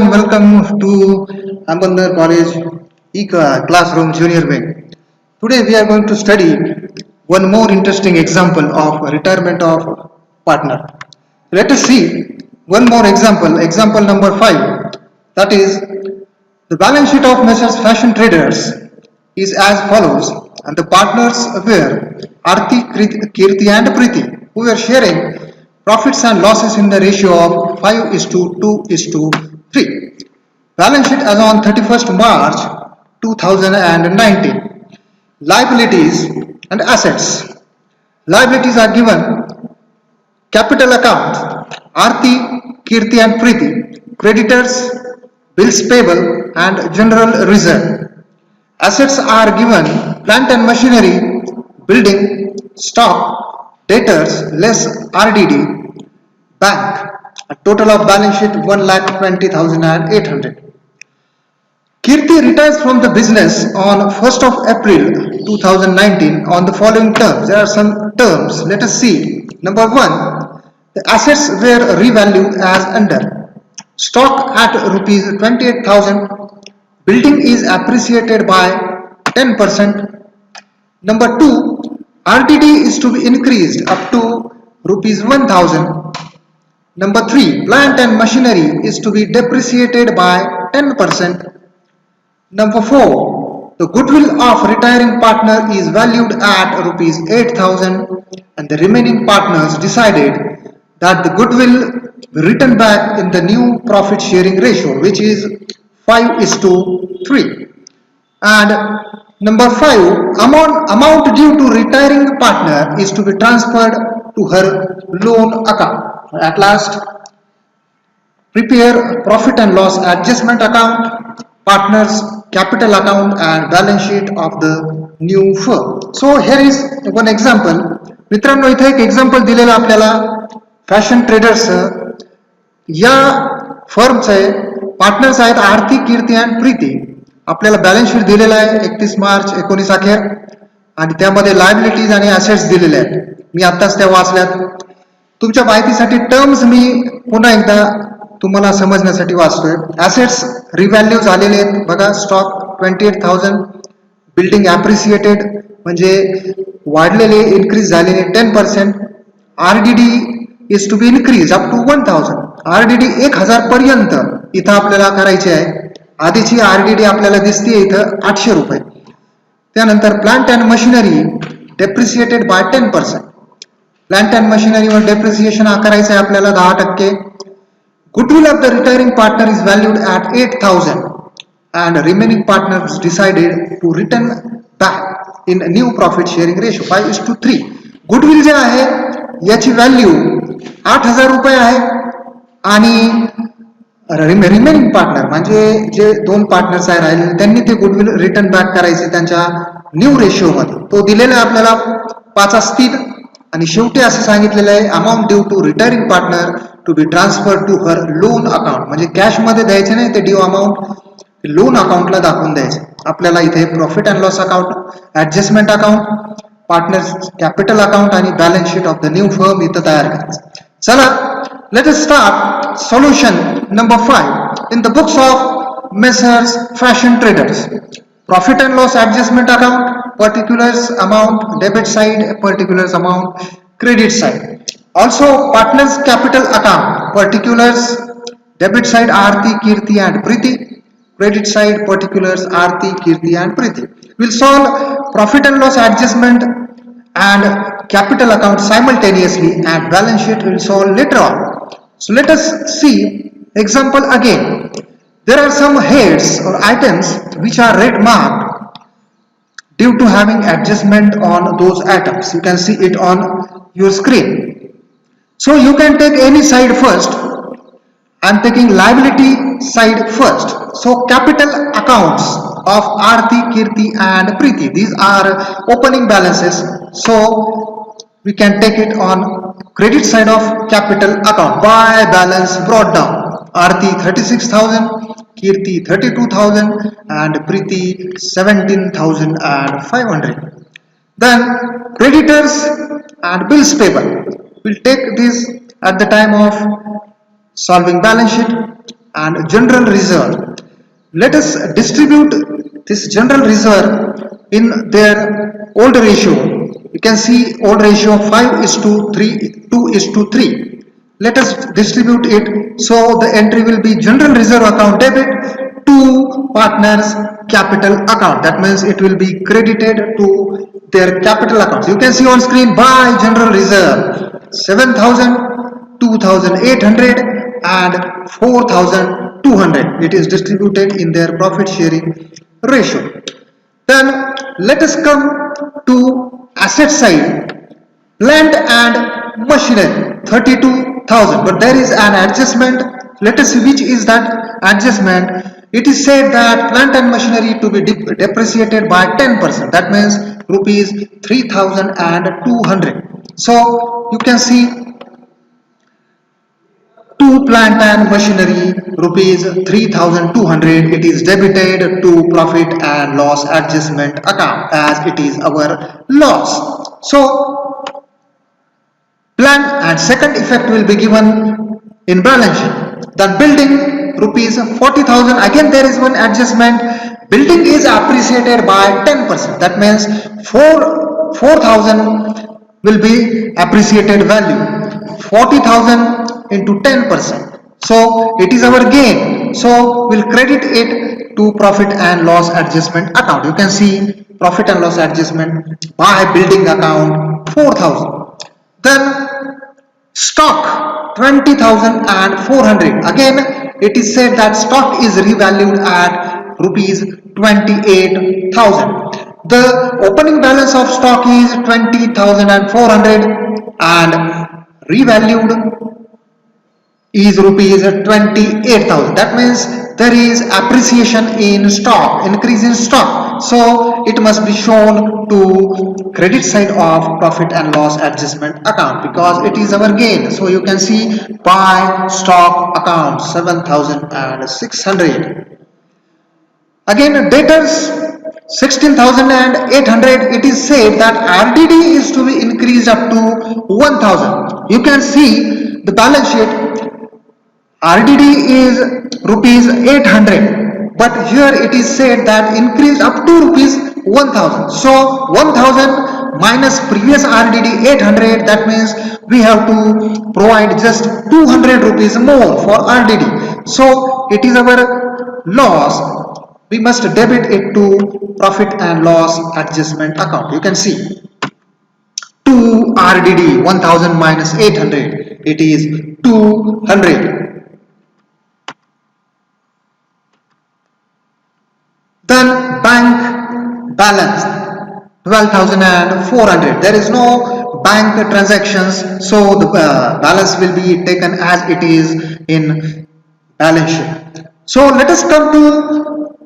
and welcome to Ambandar College Classroom Junior Wing. Today we are going to study one more interesting example of retirement of partner. Let us see one more example, example number 5. That is, the balance sheet of Messrs. Fashion Traders is as follows, and the partners were Arti, Kirti and Preeti, who were sharing profits and losses in the ratio of 5:2:3. Balance sheet as on 31st March 2019. Liabilities and assets. Liabilities are given capital account Arti, Kirti and Preeti, creditors, bills payable and general reserve. Assets are given plant and machinery, building, stock, debtors less RDD, bank. A total of balance sheet 1,20,800. Kirti retires from the business on 1st of April 2019 on the following terms. There are some terms. Let us see. Number 1. The assets were revalued as under. Stock at rupees 28,000. Building is appreciated by 10%. Number 2. RTD is to be increased up to rupees 1,000. Number 3. Plant and machinery is to be depreciated by 10%. Number 4. The goodwill of retiring partner is valued at rupees 8,000 and the remaining partners decided that the goodwill be written back in the new profit sharing ratio, which is 5:3. And number 5, amount due to retiring partner is to be transferred to her loan account. At last, prepare profit and loss adjustment account, partners capital account and balance sheet of the new firm. So here is one example. मित्रांनो, इथे एक example दिलेलं आपल्याला fashion traders या फर्मचे partners आहेत आरती, कीर्ती आणि प्रीती. आपल्याला balance sheet दिलेला आहे 31 मार्च 19 अखेर आणि त्यामध्ये लायबिलिटीज आणि ॲसेट्स दिलेले आहेत. मी आताच त्या वाचल्यात. तुमच्या माहितीसाठी टर्म्स मी पुन्हा एकदा तुम्हाला समजण्यासाठी वाचतोय. ॲसेट्स रिव्हॅल्यू झालेले आहेत बघा. स्टॉक 28,000, बिल्डिंग ॲप्रिसिएटेड म्हणजे वाढलेले, इन्क्रीज झालेले 10%. RDD is to be increase up to 1,000. RDD 1,000 पर्यंत इथं आपल्याला करायची आहे. आधीची RDD आपल्याला दिसते इथं 800 रुपये. त्यानंतर plant and machinery depreciated by 10%. Plant and मशिनरीवर डेप्रिसिएशन करायचं आहे आपल्याला 10%. Goodwill of the retiring partner is valued at 8,000 and remaining partners decided to return back in a new profit sharing ratio 5:3. Goodwill जे आहे याची व्हॅल्यू 8,000 रुपये आहे आणि remaining partner म्हणजे जे दोन पार्टनर्स आहे राहिले त्यांनी ते गुडविल रिटर्न बॅक करायचे त्यांच्या न्यू रेशिओ मध्ये. तो दिलेला आहे आपल्याला 5:3 आणि शेवटी असं सांगितलेलं आहे amount due to retiring partner to be transfer to her loan account. म्हणजे कॅश मध्ये द्यायचे नाही, ते ड्यू अमाऊंट लोन अकाउंटला दाखवून द्यायचे. आपल्याला इथे profit and loss account, adjustment account, partners capital account आणि balance sheet of the new firm इथं तयार करायचं. चला, let us start solution number 5 in the books of Messrs. Fashion Traders. Profit and loss adjustment account, particulars amount, debit side, particulars amount, credit side. Also partners capital account, particulars, debit side Arti, Kirti and Preeti, credit side particulars Arti, Kirti and Preeti. We'll solve profit and loss adjustment and capital account simultaneously and balance sheet will solve later on. So let us see example again. There are some heads or items which are red marked due to having adjustment on those items. You can see it on your screen. So you can take any side first. I'm taking liability side first. So capital accounts of Arti, Kirti and Preeti. These are opening balances. So we can take it on credit side of capital account by balance brought down. Arti 36,000, Kirti 32,000 and Preeti 17,500. Then creditors and bills payable. We'll take this at the time of solving balance sheet. and general reserve. Let us distribute this general reserve in their old ratio. You can see old ratio 5 is to 3, 2 is to 3. Let us distribute it. So the entry will be general reserve account debit to partners capital account. That means it will be credited to their capital accounts. You can see on screen by general reserve 7,000, 2,800 and 4,200. It is distributed in their profit sharing ratio. Then let us come to asset side. Plant and machinery 32,000, but there is an adjustment. Let us see which is that adjustment. It is said that plant and machinery to be depreciated by 10%. That means rupees 3,200. So you can see to plant and machinery rupees 3,200. It is debited to profit and loss adjustment account as it is our loss. So plan and second effect will be given in balance sheet. Then building rupees 40,000. Again there is one adjustment. Building is appreciated by 10%. That means 4,000 will be appreciated value. 40,000 into 10%. So it is our gain. So we'll credit it to profit and loss adjustment account. You can see profit and loss adjustment by building account 4,000. Then stock 20,400. Again it is said that stock is revalued at rupees 28,000. The opening balance of stock is 20,400 and revalued is rupees 28,000. That means there is appreciation in stock, increase in stock. So it must be shown to credit side of profit and loss adjustment account because it is our gain. So you can see by stock account 7,600. Again debtors 16,800. It is said that RDD is to be increased up to 1,000. You can see the balance sheet. RDD is rupees 800, but here it is said that increased up to rupees 1,000. So 1,000 minus previous RDD 800. That means we have to provide just 200 rupees more for RDD. So it is our loss. We must debit it to profit and loss adjustment account. You can see 2 RDD 1,000 minus 800. It is 200. Then bank balance 12,400. There is no bank transactions, so the balance will be taken as it is in balance sheet. So let us come to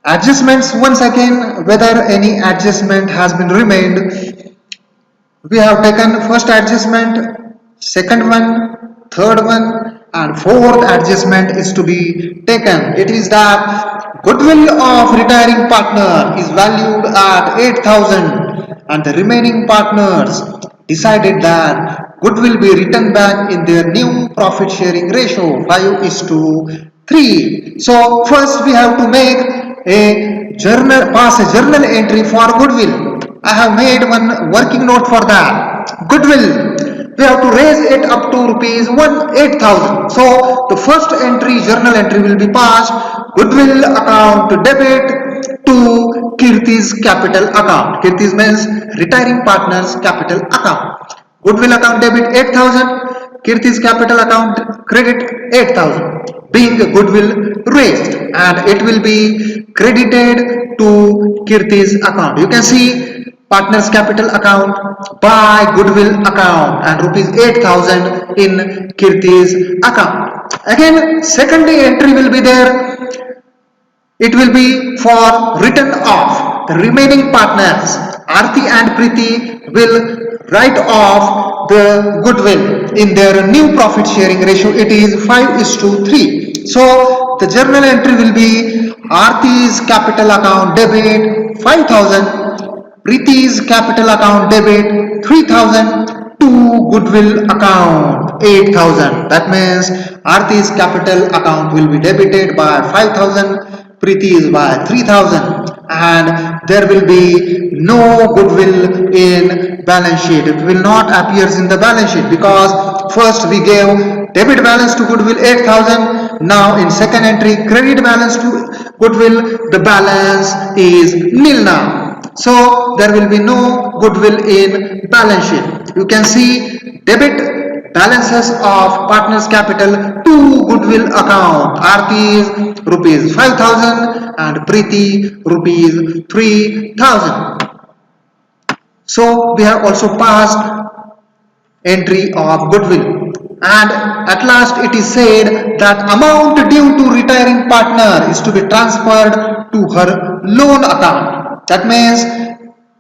adjustments once again, whether any adjustment has been remained. We have taken first adjustment, second one, third one and fourth adjustment is to be taken. It is that goodwill of retiring partner is valued at 8,000 and the remaining partners decided that goodwill be written back in their new profit sharing ratio 5:3. So first we have to make a pass a journal entry for goodwill. I have made one working note for that. Goodwill, we have to raise it up to rupees 8,000. So the first entry, journal entry will be passed. Goodwill account debit to Kirti's capital account. Kirti's means retiring partners capital account. Goodwill account debit 8,000. Kirti's capital account credit 8,000. Being goodwill raised and it will be credited to Kirti's account. You can see partners capital account by goodwill account and rupees 8,000 in Kirti's account. Again second entry will be there. It will be for written off. The remaining partners Arti and Priti will write off the goodwill in their new profit sharing ratio. It is 5:3. So the journal entry will be Arti's capital account debit 5,000, Priti's capital account debit 3,000 to goodwill account 8,000. That means Arti's capital account will be debited by 5,000, Preeti's by 3,000, and there will be no goodwill in balance sheet. It will not appear in the balance sheet because first we gave debit balance to goodwill 8,000. Now in second entry credit balance to goodwill, the balance is nil now. So there will be no goodwill in balance sheet. You can see debit balances of partners capital to goodwill account. Aarti is rupees 5,000 and Preeti rupees 3,000. So we have also passed entry of goodwill. And at last it is said that amount due to retiring partner is to be transferred to her loan account. That means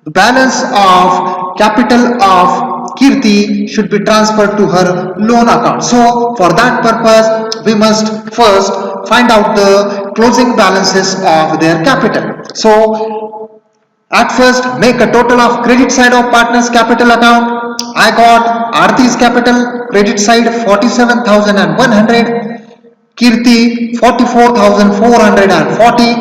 the balance of capital of Kirti should be transferred to her loan account. So for that purpose we must first find out the closing balances of their capital. So at first make a total of credit side of partners capital account. I got Aarti's capital credit side 47,100, Kirti 44,440,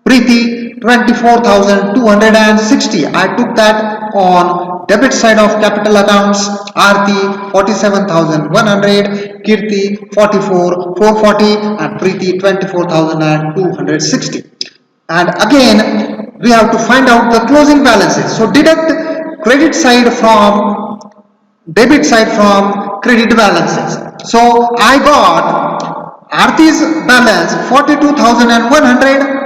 Preeti 24,260. I took that on debit side of capital accounts. Aarti 47,100, Kirti 44,440 and Preeti 24,260. And again we have to find out the closing balances. So deduct credit side from debit side from credit balances. So I got Aarti's balance 42,100,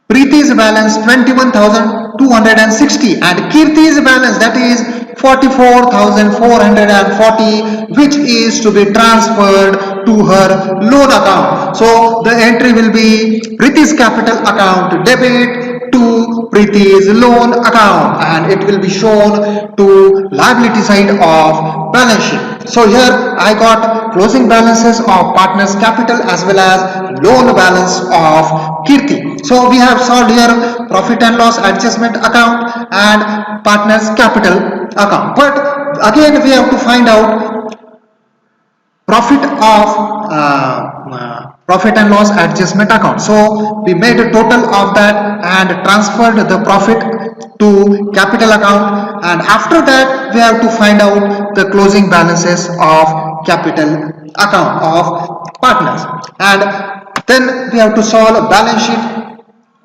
Preeti's balance 21,260 and Kirti's balance, that is 44,440, which is to be transferred to her loan account. So the entry will be Preeti's capital account debit to Preeti's loan account, and it will be shown to liability side of balance sheet. So here I got closing balances of partners capital as well as loan balance of Kirti. So we have solved here profit and loss adjustment account and partners capital account. But again we have to find out profit and loss adjustment account. So we made a total of that and transferred the profit to capital account, and after that we have to find out the closing balances of capital account of partners, and then we have to solve a balance sheet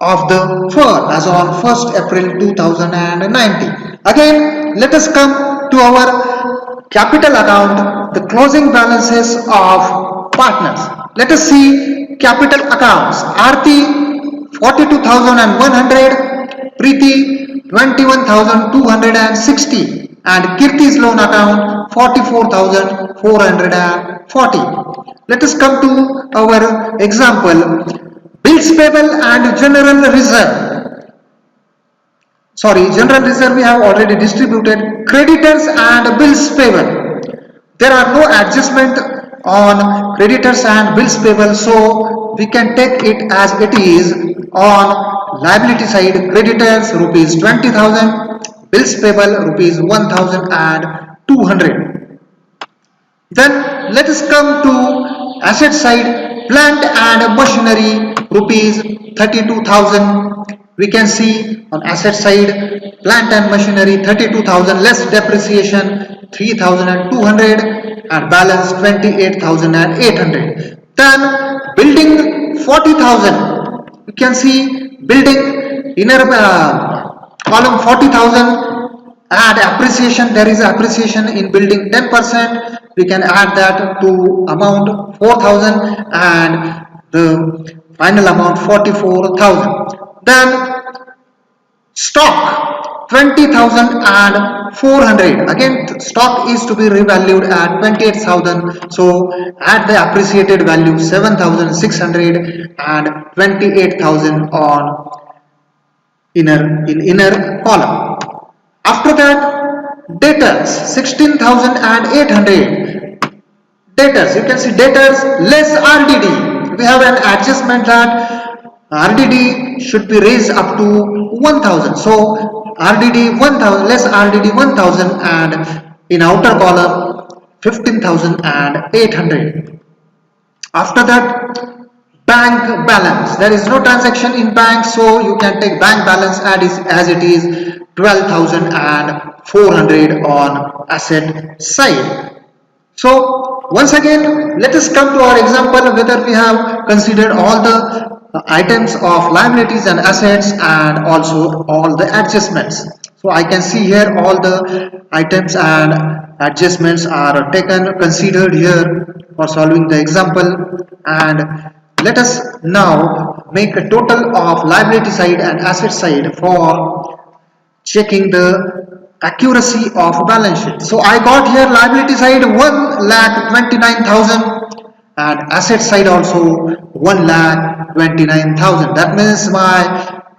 of the firm as on 1st April 2019. Again let us come to our capital account, the closing balances of partners. Let us see capital accounts. Aarti 42,100, Preeti 21,260 and Kirti's loan account 44,440. Let us come to our example. Bills payable and general reserve. General reserve we have already distributed. Creditors and bills payable. There are no adjustment on creditors and bills payable, so we can take it as it is. On liability side, creditors rupees 20,000, bills payable rupees 1,200. Then let us come to asset side, plant and machinery rupees 32,000. We can see on asset side, plant and machinery 32,000 less depreciation 3,200 and balance 28,800. Then building 40,000. You can see building inner column 40,000. Add appreciation. There is appreciation in building 10%. We can add that to amount 4,000 and the final amount 44,000. Then stock 20,400. Again stock is to be revalued at 28,000. So add the appreciated value 7,600 and 28,000 on inner column. After that debtors 16,800. Debtors, you can see debtors less RDD. We have an adjustment that RDD should be raised up to 1,000. So RDD 1,000 less RDD 1,000 and in outer column 15,800. After that, bank balance. There is no transaction in bank, so you can take bank balance as it is 12,400 on asset side. So once again, let us come to our example whether we have considered all the items of liabilities and assets and also all the adjustments. So I can see here all the items and adjustments are considered here for solving the example, and let us now make a total of liability side and asset side for checking the accuracy of balance sheet. So I got here liability side 1,29,000 and asset side also 1,29,000. That means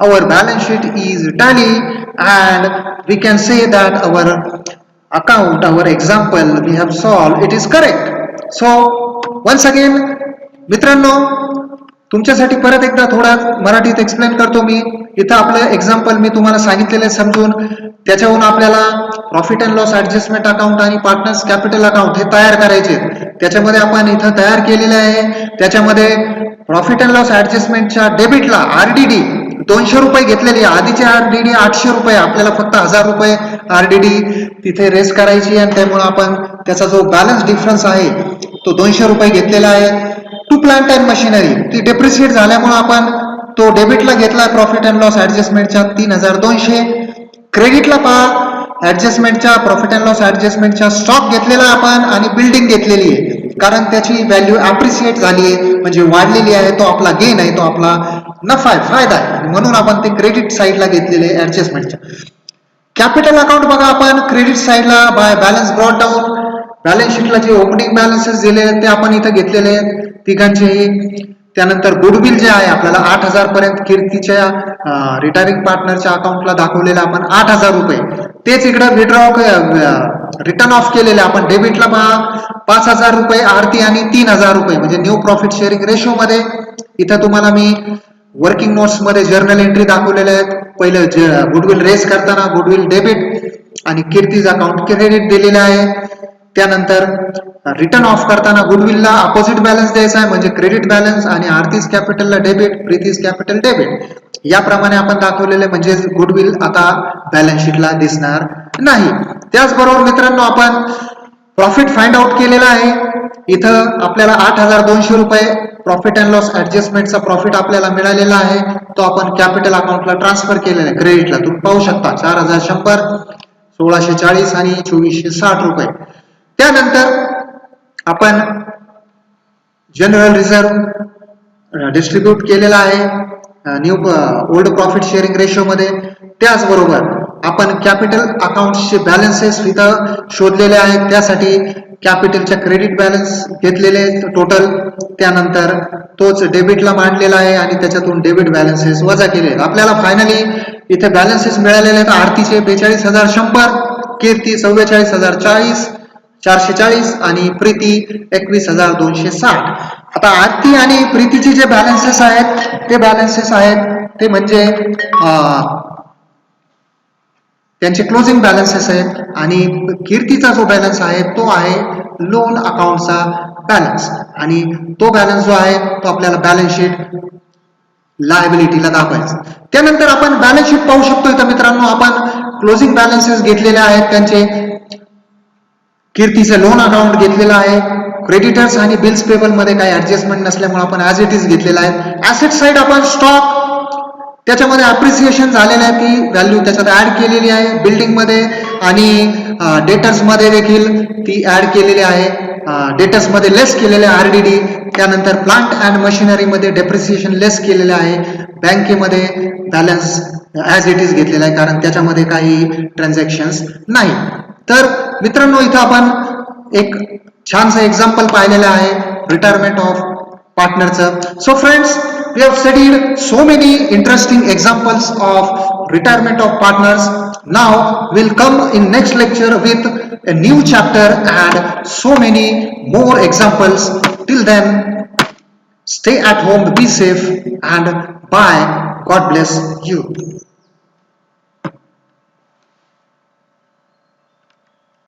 our balance sheet is tally, and we can say that our example we have solved, it is correct. So once again मित्रांनो, तुमच्यासाठी परत एकदा थोडा मराठीत explain करतो मी. इथं आपलं example मी तुम्हाला सांगितलेलं समजून, त्याच्याहून आपल्याला profit and loss adjustment account आणि पार्टनर्स कॅपिटल अकाउंट हे तयार करायचे. त्याच्यामध्ये आपण इथं तयार केलेले आहे. त्याच्यामध्ये प्रॉफिट अँड लॉस ऍडजस्टमेंटच्या डेबिटला आरडीडी 200 रुपये घेतलेली, आधीची आरडीडी 800 रुपये, आपल्याला फक्त 1000 रुपये आरडीडी तिथे रेस करायची, आणि त्यामुळे आपण त्याचा जो बॅलन्स डिफरन्स आहे तो 200 रुपये घेतलेला आहे. टू प्लांट अँड मशिनरी ती डेप्रिशिएट झाल्यामुळे आपण तो डेबिटला घेतला प्रॉफिट अँड लॉस ऍडजस्टमेंटच्या 3200. क्रेडिटला पहा ऍडजस्टमेंटच्या प्रॉफिट अँड लॉस ऍडजस्टमेंटच्या स्टॉक घेतलेला आपण आणि बिल्डिंग घेतलेली आहे, कारण त्याची व्हॅल्यू अप्रिशिएट झाली आहे, म्हणजे वाढलेली आहे. तो आपला गेन आहे, तो आपला नफा आहे, फायदा आहे, म्हणून आपण ते क्रेडिट साईडला घेतलेले ऍडजस्टमेंटच्या. कॅपिटल अकाउंट बघा, आपण क्रेडिट साईडला by balance brought down, balance शीटला जे ओपनिंग बॅलन्सेस दिले आहेत ते आपण इथं घेतलेले आहेत तिघांचेही. त्यानंतर गुडविल जे आहे आपल्याला 8,000 पर्यंत कीर्तीच्या रिटायरिंग पार्टनरच्या अकाउंटला दाखवलेलं आपण 8,000 रुपये, तेच इकडे रिटर्न ऑफ केलेले आपण डेबिटला 5,000 रुपये आरती आणि 3,000 रुपये, म्हणजे न्यू प्रॉफिट शेअरिंग रेशो मध्ये. इथं तुम्हाला मी वर्किंग नोट्स मध्ये जर्नल एंट्री दाखवलेल्या आहेत. पहिलं गुडविल रेस करताना गुडविल डेबिट आणि कीर्तीज अकाउंट क्रेडिट दिलेलं आहे. त्यानंतर रिटर्न ऑफ करताना गुडविलला अपोजिट बॅलन्स द्यायचा आहे, म्हणजे क्रेडिट बॅलन्स, आणि आरतीज कॅपिटलला डेबिट, प्रीतीज कॅपिटल डेबिट. याप्रमाणे आपण दाखवलेले, म्हणजे गुडविल आता बॅलन्स शीटला दिसणार नाही. त्याचबरोबर मित्रांनो, आपण प्रॉफिट फाइंड आउट केलेला आहे. इथं आपल्याला 8,200 रुपये प्रॉफिट अँड लॉस ऍडजस्टमेंटचा प्रॉफिट आपल्याला मिळालेला आहे, तो आपण कॅपिटल अकाउंटला ट्रान्सफर केलेला आहे क्रेडिटला. तुम्ही पाहू शकता 4,100, 1,640 आणि 2,460 रुपये. त्यानंतर आपण जनरल रिझर्व्ह डिस्ट्रीब्यूट केलेला आहे new old profit sharing ratio मध्ये. त्याचबरोबर आपण कॅपिटल अकाउंटचे बॅलन्सेस इथं शोधलेले आहेत, त्यासाठी कॅपिटलच्या क्रेडिट बॅलन्स घेतलेले टोटल, त्यानंतर तोच डेबिटला मांडलेला आहे आणि त्याच्यातून डेबिट बॅलन्सेस वजा केले. आपल्याला फायनली इथे बॅलन्सेस मिळालेले आहेत. आरतीचे 42,100, कीर्ती 44,040, 440 आणि प्रीती 21,260. आता आरती आणि प्रीतीचे जे बॅलन्सेस आहेत ते म्हणजे त्यांचे क्लोजिंग बॅलन्सेस आहेत, आणि कीर्तीचा जो बॅलन्स आहे तो आहे लोन अकाउंटचा बॅलन्स, आणि तो बॅलन्स जो आहे तो आपल्याला बॅलन्स शीट लायबिलिटीला दाखवायचं. त्यानंतर आपण बॅलन्स शीट पाहू शकतो. इथं मित्रांनो आपण क्लोजिंग बॅलन्सेस घेतलेले आहेत त्यांचे. कीर्तीचं लोन अकाउंट घेतलेलं आहे. क्रेडिटर्स आणि बिल्स पेबल मध्ये काही ऍडजस्टमेंट नसल्यामुळे आपण ऍज इट इज घेतलेला आहे. ऍसेट साइड आपण स्टॉक, त्याच्यामध्ये अप्रिसिएशन झालेलं आहे, ती व्हॅल्यू त्याच्यात ऍड केलेली आहे. बिल्डिंग मध्ये आणि डेटर्स मध्ये देखील ती ऍड केलेली आहे. डेटर्स मध्ये लेस केलेले आरडीडी. त्यानंतर प्लांट अँड मशिनरी मध्ये डेप्रिसिएशन लेस केलेले आहे. बँकेमध्ये बॅलन्स ऍज इट इज घेतलेला आहे, कारण त्याच्यामध्ये काही ट्रान्झॅक्शन्स नाही. तर मित्रांनो, इथं आपण एक छानसं एक्झाम्पल पाहिलेलं आहे retirement of partners. So friends, we have studied so many interesting examples of retirement of partners. Now we'll come in next lecture with a new chapter and so many more examples. Till then, stay at home, be safe, and bye. God bless you.